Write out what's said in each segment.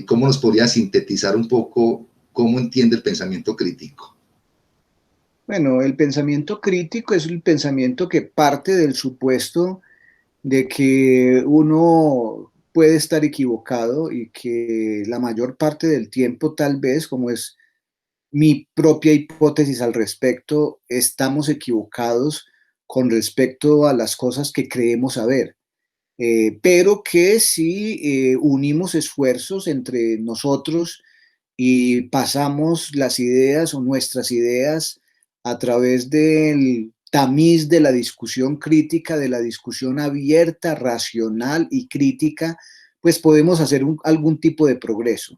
¿cómo nos podría sintetizar un poco cómo entiende el pensamiento crítico? Bueno, el pensamiento crítico es el pensamiento que parte del supuesto de que uno puede estar equivocado y que la mayor parte del tiempo, tal vez, como es mi propia hipótesis al respecto, estamos equivocados con respecto a las cosas que creemos saber. Pero que si unimos esfuerzos entre nosotros y pasamos las ideas o nuestras ideas a través del tamiz de la discusión crítica, de la discusión abierta, racional y crítica, pues podemos hacer algún tipo de progreso.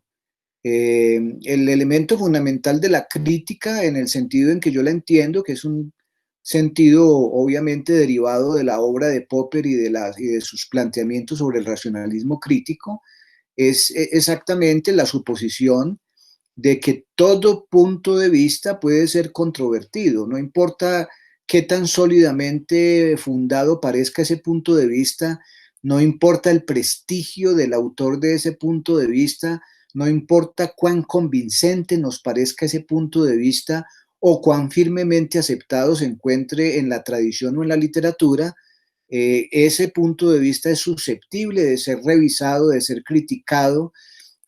El elemento fundamental de la crítica, en el sentido en que yo la entiendo, que es un sentido obviamente derivado de la obra de Popper y de sus planteamientos sobre el racionalismo crítico, es exactamente la suposición de que todo punto de vista puede ser controvertido, no importa qué tan sólidamente fundado parezca ese punto de vista, no importa el prestigio del autor de ese punto de vista, no importa cuán convincente nos parezca ese punto de vista o cuán firmemente aceptado se encuentre en la tradición o en la literatura, ese punto de vista es susceptible de ser revisado, de ser criticado,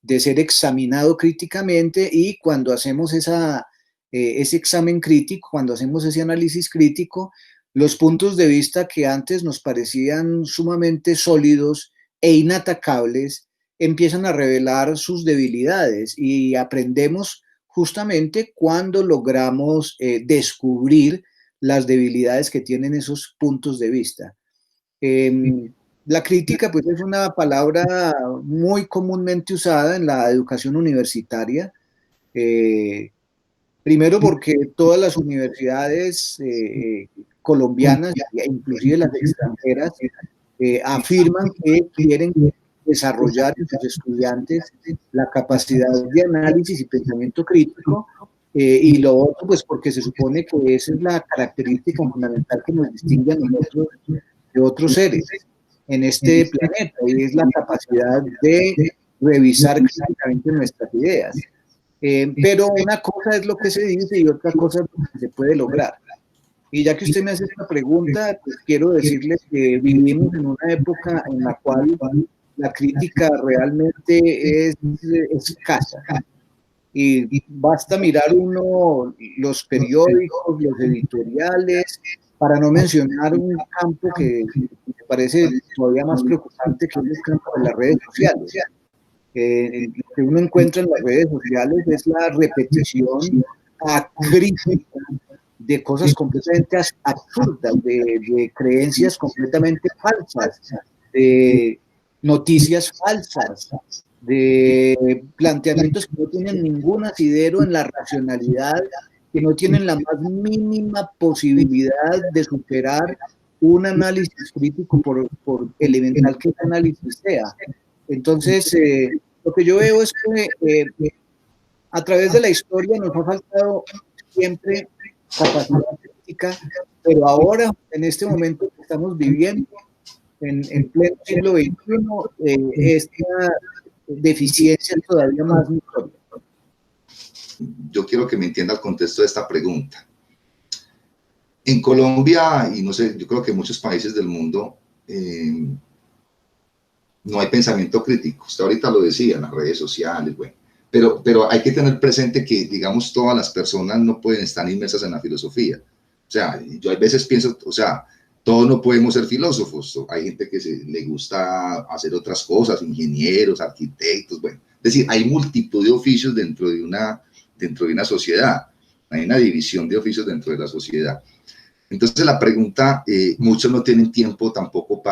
de ser examinado críticamente, y cuando hacemos ese examen crítico, cuando hacemos ese análisis crítico, los puntos de vista que antes nos parecían sumamente sólidos e inatacables empiezan a revelar sus debilidades, y aprendemos justamente cuando logramos descubrir las debilidades que tienen esos puntos de vista. La crítica, pues, es una palabra muy comúnmente usada en la educación universitaria. Eh, Primero porque todas las universidades colombianas e inclusive las extranjeras afirman que quieren desarrollar en sus estudiantes la capacidad de análisis y pensamiento crítico, y lo otro, pues, porque se supone que esa es la característica fundamental que nos distingue a nosotros de otros seres en este planeta, y es la capacidad de revisar críticamente nuestras ideas. Pero una cosa es lo que se dice y otra cosa es lo que se puede lograr. Y ya que usted me hace esta pregunta, pues quiero decirles que vivimos en una época en la cual la crítica realmente es escasa. Y basta mirar uno los periódicos, los editoriales, para no mencionar un campo que me parece todavía más preocupante, que es el campo de las redes sociales. Lo que uno encuentra en las redes sociales es la repetición acrítica de cosas completamente absurdas, de creencias completamente falsas, de noticias falsas, de planteamientos que no tienen ningún asidero en la racionalidad, que no tienen la más mínima posibilidad de superar un análisis crítico, por elemental que ese análisis sea. Entonces, lo que yo veo es que a través de la historia nos ha faltado siempre capacidad crítica, pero ahora, en este momento que estamos viviendo, en pleno siglo XXI, esta deficiencia es todavía más notoria. Yo quiero que me entienda el contexto de esta pregunta. En Colombia, y no sé, yo creo que en muchos países del mundo, no hay pensamiento crítico. Usted ahorita lo decía, en las redes sociales, bueno. Pero hay que tener presente que, digamos, todas las personas no pueden estar inmersas en la filosofía. O sea, yo a veces pienso, o sea, todos no podemos ser filósofos. Hay gente que le gusta hacer otras cosas, ingenieros, arquitectos, bueno. Es decir, hay multitud de oficios dentro de una sociedad. Hay una división de oficios dentro de la sociedad. Entonces la pregunta, muchos no tienen tiempo tampoco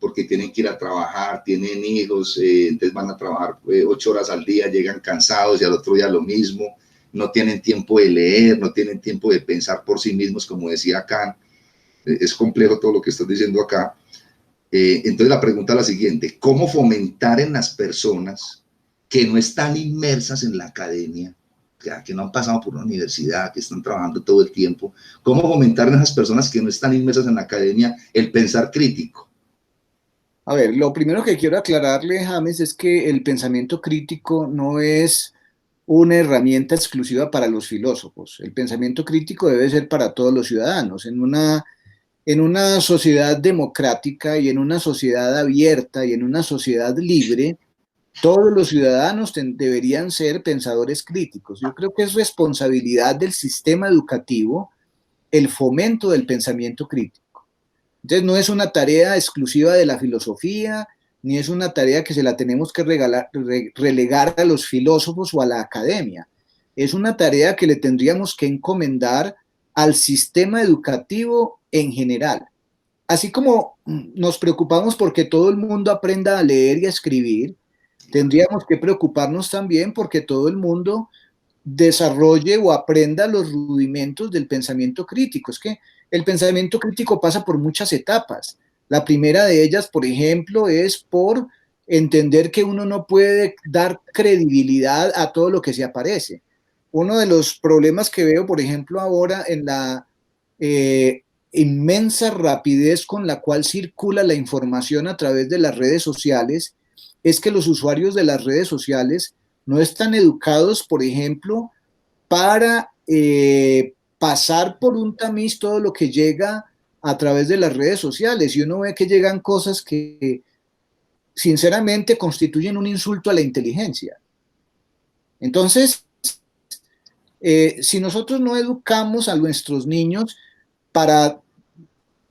porque tienen que ir a trabajar, tienen hijos, entonces van a trabajar 8 horas al día, llegan cansados y al otro día lo mismo, no tienen tiempo de leer, no tienen tiempo de pensar por sí mismos, como decía Kant. Es complejo todo lo que estás diciendo acá. Entonces la pregunta es la siguiente: ¿cómo fomentar en las personas que no están inmersas en la academia, que no han pasado por una universidad, que están trabajando todo el tiempo, cómo fomentar en esas personas que no están inmersas en la academia el pensar crítico? A ver, lo primero que quiero aclararle, James, es que el pensamiento crítico no es una herramienta exclusiva para los filósofos. El pensamiento crítico debe ser para todos los ciudadanos. En una sociedad democrática y en una sociedad abierta y en una sociedad libre, todos los ciudadanos deberían ser pensadores críticos. Yo creo que es responsabilidad del sistema educativo el fomento del pensamiento crítico. Entonces no es una tarea exclusiva de la filosofía, ni es una tarea que se la tenemos que relegar a los filósofos o a la academia. Es una tarea que le tendríamos que encomendar al sistema educativo en general. Así como nos preocupamos porque todo el mundo aprenda a leer y a escribir, tendríamos que preocuparnos también porque todo el mundo desarrolle o aprenda los rudimentos del pensamiento crítico. Es que el pensamiento crítico pasa por muchas etapas. La primera de ellas, por ejemplo, es por entender que uno no puede dar credibilidad a todo lo que se aparece. Uno de los problemas que veo, por ejemplo, ahora en la inmensa rapidez con la cual circula la información a través de las redes sociales, es que los usuarios de las redes sociales no están educados, por ejemplo, para pasar por un tamiz todo lo que llega a través de las redes sociales. Y uno ve que llegan cosas que sinceramente constituyen un insulto a la inteligencia. Entonces, si nosotros no educamos a nuestros niños para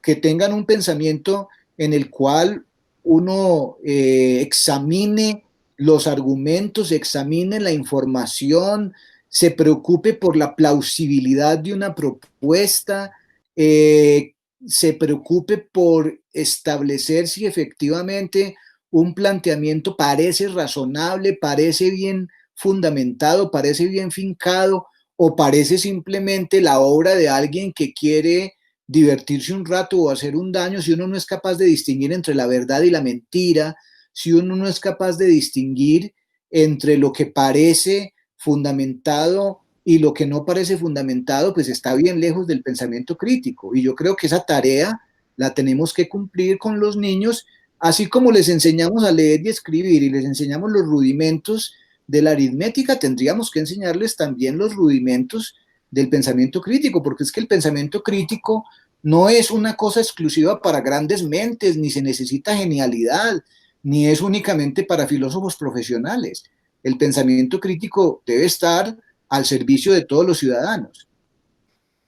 que tengan un pensamiento en el cual uno examine los argumentos, examine la información, se preocupe por la plausibilidad de una propuesta, se preocupe por establecer si efectivamente un planteamiento parece razonable, parece bien fundamentado, parece bien fincado o parece simplemente la obra de alguien que quiere divertirse un rato o hacer un daño. Si uno no es capaz de distinguir entre la verdad y la mentira, si uno no es capaz de distinguir entre lo que parece fundamentado y lo que no parece fundamentado, pues está bien lejos del pensamiento crítico. Y yo creo que esa tarea la tenemos que cumplir con los niños, así como les enseñamos a leer y escribir y les enseñamos los rudimentos de la aritmética, tendríamos que enseñarles también los rudimentos del pensamiento crítico, porque es que el pensamiento crítico no es una cosa exclusiva para grandes mentes, ni se necesita genialidad, ni es únicamente para filósofos profesionales. El pensamiento crítico debe estar al servicio de todos los ciudadanos.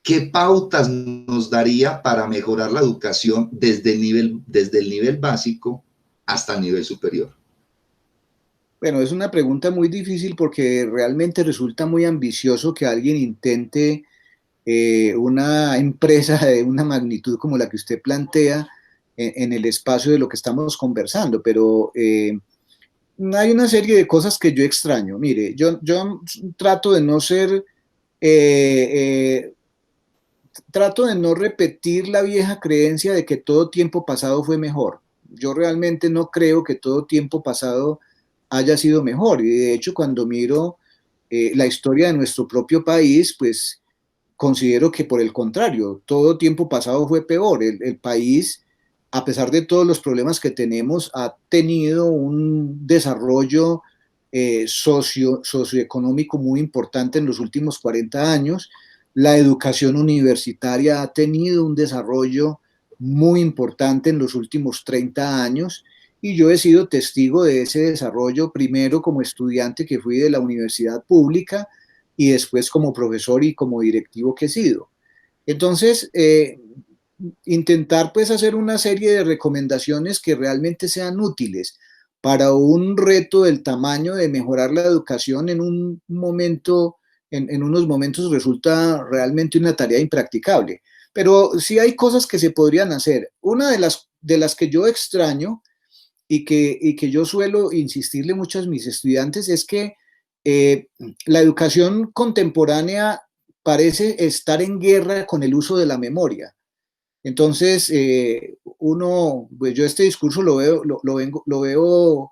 ¿Qué pautas nos daría para mejorar la educación desde el nivel básico hasta el nivel superior? Bueno, es una pregunta muy difícil porque realmente resulta muy ambicioso que alguien intente una empresa de una magnitud como la que usted plantea en el espacio de lo que estamos conversando, pero hay una serie de cosas que yo extraño. Mire, yo trato de no ser, eh, trato de no repetir la vieja creencia de que todo tiempo pasado fue mejor. Yo realmente no creo que todo tiempo pasado haya sido mejor. Y de hecho, cuando miro la historia de nuestro propio país, pues considero que por el contrario, todo tiempo pasado fue peor. El país, a pesar de todos los problemas que tenemos, ha tenido un desarrollo socioeconómico muy importante en los últimos 40 años. La educación universitaria ha tenido un desarrollo muy importante en los últimos 30 años y yo he sido testigo de ese desarrollo, primero como estudiante que fui de la universidad pública y después como profesor y como directivo que he sido. Entonces, intentar pues hacer una serie de recomendaciones que realmente sean útiles para un reto del tamaño de mejorar la educación en un momento, en unos momentos resulta realmente una tarea impracticable. Pero sí hay cosas que se podrían hacer. Una de las que yo extraño y que yo suelo insistirle mucho a mis estudiantes es que eh, la educación contemporánea parece estar en guerra con el uso de la memoria. Entonces, pues yo este discurso lo veo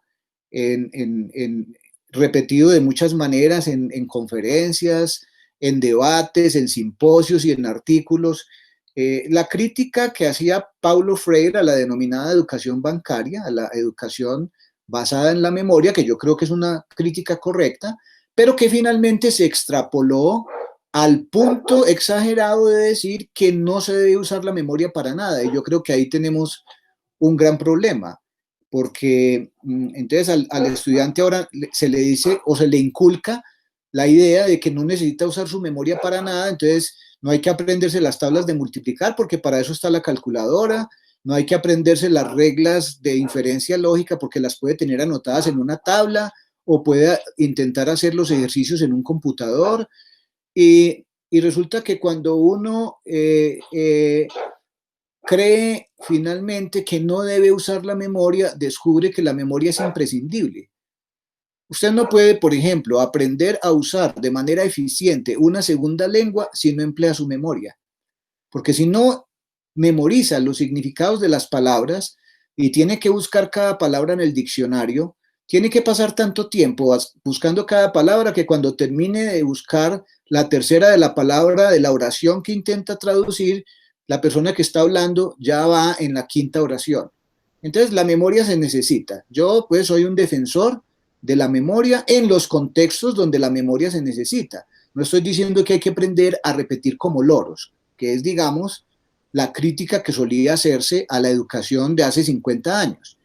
repetido de muchas maneras en conferencias, en debates, en simposios y en artículos, La crítica que hacía Paulo Freire a la denominada educación bancaria, a la educación basada en la memoria, que yo creo que es una crítica correcta, pero que finalmente se extrapoló al punto exagerado de decir que no se debe usar la memoria para nada. Y yo creo que ahí tenemos un gran problema, porque entonces al estudiante ahora se le dice o se le inculca la idea de que no necesita usar su memoria para nada, entonces no hay que aprenderse las tablas de multiplicar porque para eso está la calculadora, no hay que aprenderse las reglas de inferencia lógica porque las puede tener anotadas en una tabla o puede intentar hacer los ejercicios en un computador. Y resulta que cuando uno cree finalmente que no debe usar la memoria, descubre que la memoria es imprescindible. Usted no puede, por ejemplo, aprender a usar de manera eficiente una segunda lengua si no emplea su memoria. Porque si no memoriza los significados de las palabras y tiene que buscar cada palabra en el diccionario, tiene que pasar tanto tiempo buscando cada palabra que cuando termine de buscar la tercera de la palabra de la oración que intenta traducir, la persona que está hablando ya va en la quinta oración. Entonces la memoria se necesita. Yo pues soy un defensor de la memoria en los contextos donde la memoria se necesita. No estoy diciendo que hay que aprender a repetir como loros, que es, digamos, la crítica que solía hacerse a la educación de hace 50 años.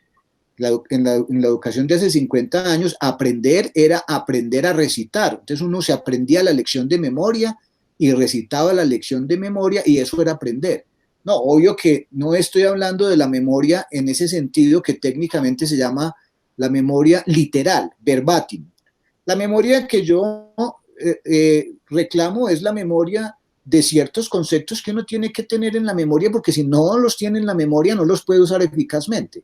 En la educación de hace 50 años, aprender era aprender a recitar. Entonces uno se aprendía la lección de memoria y recitaba la lección de memoria y eso era aprender. No, obvio que no estoy hablando de la memoria en ese sentido que técnicamente se llama la memoria literal, verbatim. La memoria que yo reclamo es la memoria de ciertos conceptos que uno tiene que tener en la memoria, porque si no los tiene en la memoria no los puede usar eficazmente.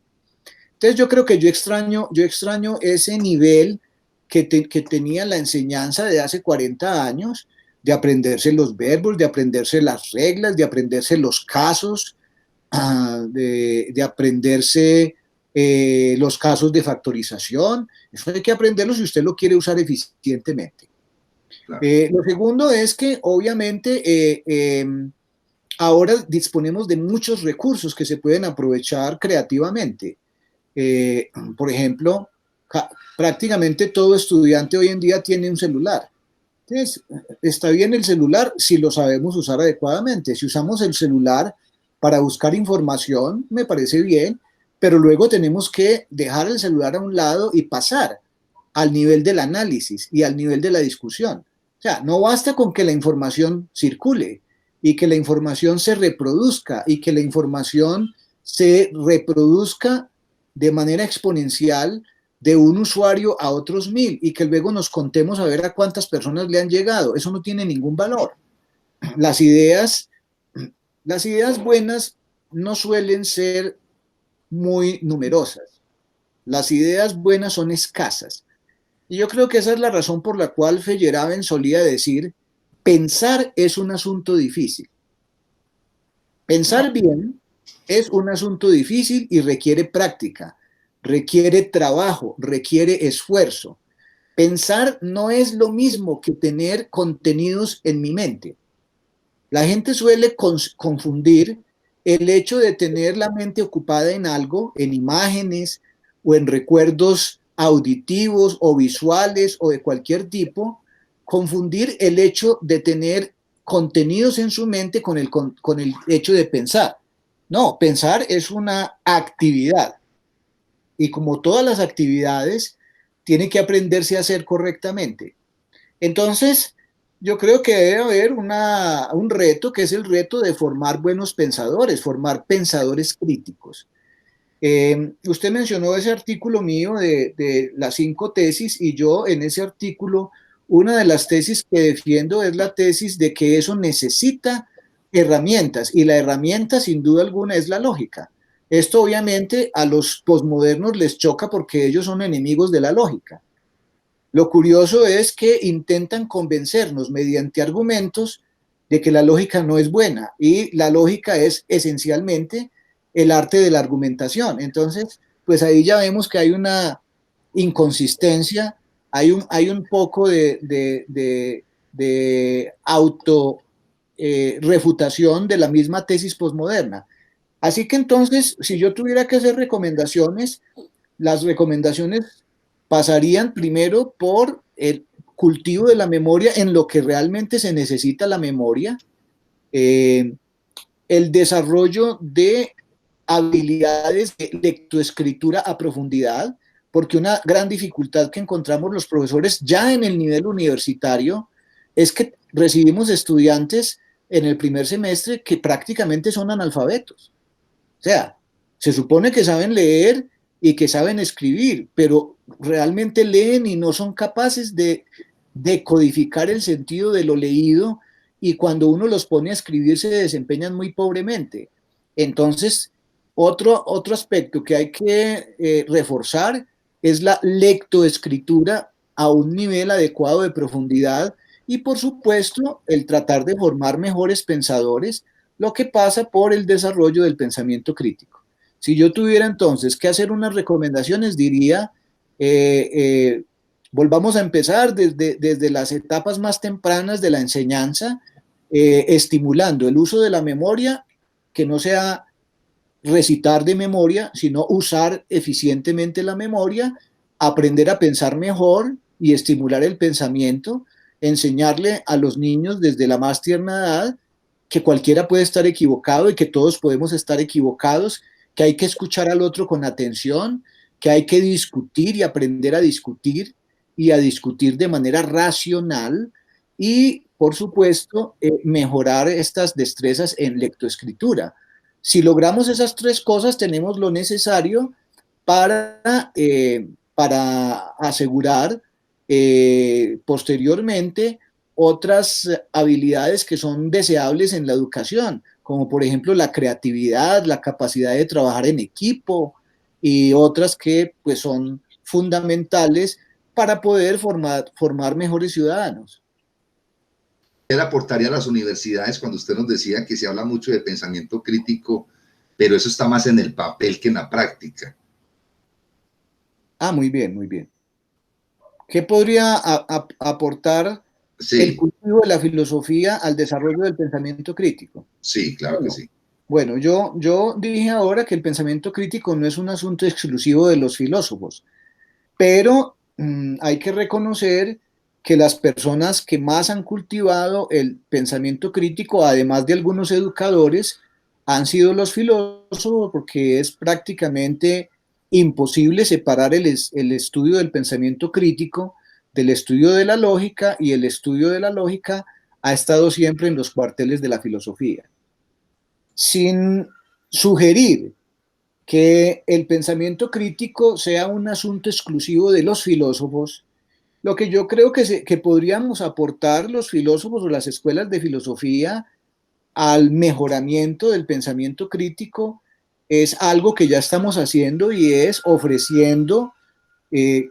Entonces yo creo que yo extraño ese nivel que tenía la enseñanza de hace 40 años, de aprenderse los verbos, de aprenderse las reglas, de aprenderse los casos, de aprenderse los casos de factorización. Eso hay que aprenderlo si usted lo quiere usar eficientemente. Claro. Lo segundo es que obviamente ahora disponemos de muchos recursos que se pueden aprovechar creativamente. Por ejemplo, prácticamente todo estudiante hoy en día tiene un celular. Entonces, está bien el celular si lo sabemos usar adecuadamente. Si usamos el celular para buscar información, me parece bien, pero luego tenemos que dejar el celular a un lado y pasar al nivel del análisis y al nivel de la discusión. O sea, no basta con que la información circule y que la información se reproduzca y que la información se reproduzca de manera exponencial de un usuario a otros 1000 y que luego nos contemos a ver a cuántas personas le han llegado. Eso no tiene ningún valor. Las ideas buenas no suelen ser muy numerosas. Las ideas buenas son escasas. Y yo creo que esa es la razón por la cual Feyerabend solía decir, pensar es un asunto difícil. Pensar bien es un asunto difícil y requiere práctica, requiere trabajo, requiere esfuerzo. Pensar no es lo mismo que tener contenidos en mi mente. La gente suele confundir el hecho de tener la mente ocupada en algo, en imágenes o en recuerdos auditivos o visuales o de cualquier tipo, confundir el hecho de tener contenidos en su mente con el hecho de pensar. No, pensar es una actividad y como todas las actividades, tiene que aprenderse a hacer correctamente. Entonces, yo creo que debe haber un reto que es el reto de formar buenos pensadores, formar pensadores críticos. Usted mencionó ese artículo mío de las 5 tesis y yo en ese artículo, una de las tesis que defiendo es la tesis de que eso necesita herramientas y la herramienta sin duda alguna es la lógica. Esto obviamente a los posmodernos les choca porque ellos son enemigos de la lógica. Lo curioso es que intentan convencernos mediante argumentos de que la lógica no es buena y la lógica es esencialmente el arte de la argumentación. Entonces, pues ahí ya vemos que hay una inconsistencia, hay un poco de auto refutación de la misma tesis posmoderna. Así que entonces, si yo tuviera que hacer recomendaciones, las recomendaciones pasarían primero por el cultivo de la memoria en lo que realmente se necesita la memoria, eh, el desarrollo de habilidades de lectoescritura a profundidad, porque una gran dificultad que encontramos los profesores ya en el nivel universitario es que recibimos estudiantes en el primer semestre que prácticamente son analfabetos. O sea, se supone que saben leer y que saben escribir, pero realmente leen y no son capaces de decodificar el sentido de lo leído, y cuando uno los pone a escribir se desempeñan muy pobremente. Entonces, otro aspecto que hay que reforzar es la lectoescritura a un nivel adecuado de profundidad, y por supuesto el tratar de formar mejores pensadores, lo que pasa por el desarrollo del pensamiento crítico. Si yo tuviera entonces que hacer unas recomendaciones, diría, eh, eh, volvamos a empezar desde las etapas más tempranas de la enseñanza, estimulando el uso de la memoria, que no sea recitar de memoria, sino usar eficientemente la memoria, aprender a pensar mejor y estimular el pensamiento, enseñarle a los niños desde la más tierna edad que cualquiera puede estar equivocado y que todos podemos estar equivocados, que hay que escuchar al otro con atención, que hay que discutir y aprender a discutir de manera racional, y, por supuesto, mejorar estas destrezas en lectoescritura. Si logramos esas tres cosas, tenemos lo necesario para asegurar posteriormente otras habilidades que son deseables en la educación, como por ejemplo la creatividad, la capacidad de trabajar en equipo y otras que pues son fundamentales para poder formar mejores ciudadanos. ¿Qué le aportaría a las universidades cuando usted nos decía que se habla mucho de pensamiento crítico, pero eso está más en el papel que en la práctica? Ah, muy bien, muy bien. ¿Qué podría aportar el Sí, cultivo de la filosofía al desarrollo del pensamiento crítico? sí, claro que Bueno, sí. bueno, yo dije ahora que el pensamiento crítico no es un asunto exclusivo de los filósofos, pero hay que reconocer que las personas que más han cultivado el pensamiento crítico, además de algunos educadores, han sido los filósofos, porque es prácticamente imposible separar el estudio del pensamiento crítico del estudio de la lógica, y el estudio de la lógica ha estado siempre en los cuarteles de la filosofía. Sin sugerir que el pensamiento crítico sea un asunto exclusivo de los filósofos, lo que yo creo que podríamos aportar los filósofos o las escuelas de filosofía al mejoramiento del pensamiento crítico es algo que ya estamos haciendo, y es ofreciendo, eh,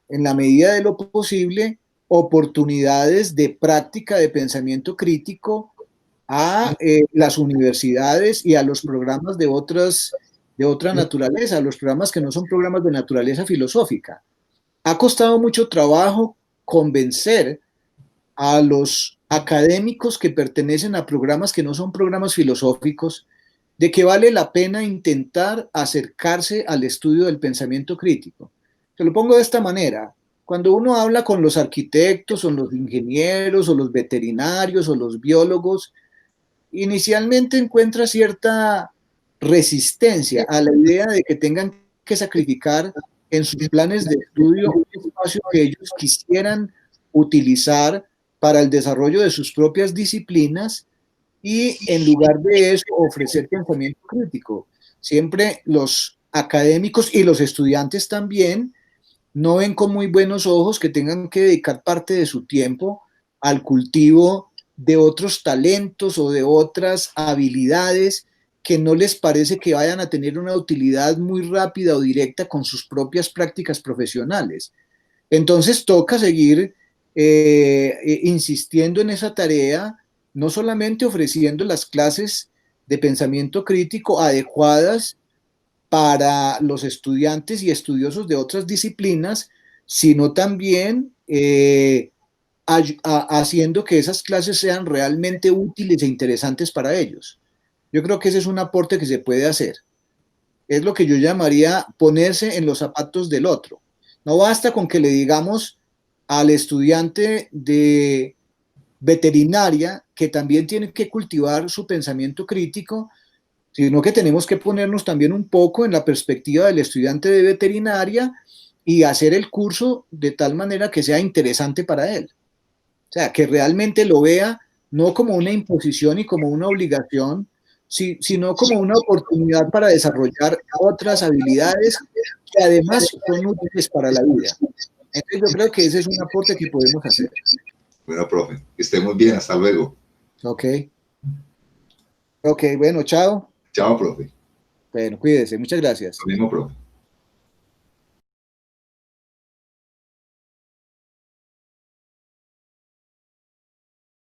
en la medida de lo posible, oportunidades de práctica de pensamiento crítico a las universidades y a los programas de otra naturaleza, a los programas que no son programas de naturaleza filosófica. Ha costado mucho trabajo convencer a los académicos que pertenecen a programas que no son programas filosóficos de que vale la pena intentar acercarse al estudio del pensamiento crítico. Se lo pongo de esta manera. Cuando uno habla con los arquitectos o los ingenieros o los veterinarios o los biólogos, inicialmente encuentra cierta resistencia a la idea de que tengan que sacrificar en sus planes de estudio un espacio que ellos quisieran utilizar para el desarrollo de sus propias disciplinas, y en lugar de eso ofrecer pensamiento crítico. Siempre los académicos y los estudiantes también no ven con muy buenos ojos que tengan que dedicar parte de su tiempo al cultivo de otros talentos o de otras habilidades que no les parece que vayan a tener una utilidad muy rápida o directa con sus propias prácticas profesionales. Entonces toca seguir insistiendo en esa tarea, no solamente ofreciendo las clases de pensamiento crítico adecuadas para los estudiantes y estudiosos de otras disciplinas, sino también haciendo que esas clases sean realmente útiles e interesantes para ellos. Yo creo que ese es un aporte que se puede hacer. Es lo que yo llamaría ponerse en los zapatos del otro. No basta con que le digamos al estudiante de veterinaria que también tiene que cultivar su pensamiento crítico, sino que tenemos que ponernos también un poco en la perspectiva del estudiante de veterinaria y hacer el curso de tal manera que sea interesante para él. O sea, que realmente lo vea no como una imposición y como una obligación, sino como una oportunidad para desarrollar otras habilidades que además son útiles para la vida. Entonces yo creo que ese es un aporte que podemos hacer. Bueno, profe, que esté muy bien, hasta luego. Ok. Ok, bueno, chao. Chao, profe. Bueno, cuídese, muchas gracias. Lo mismo, profe.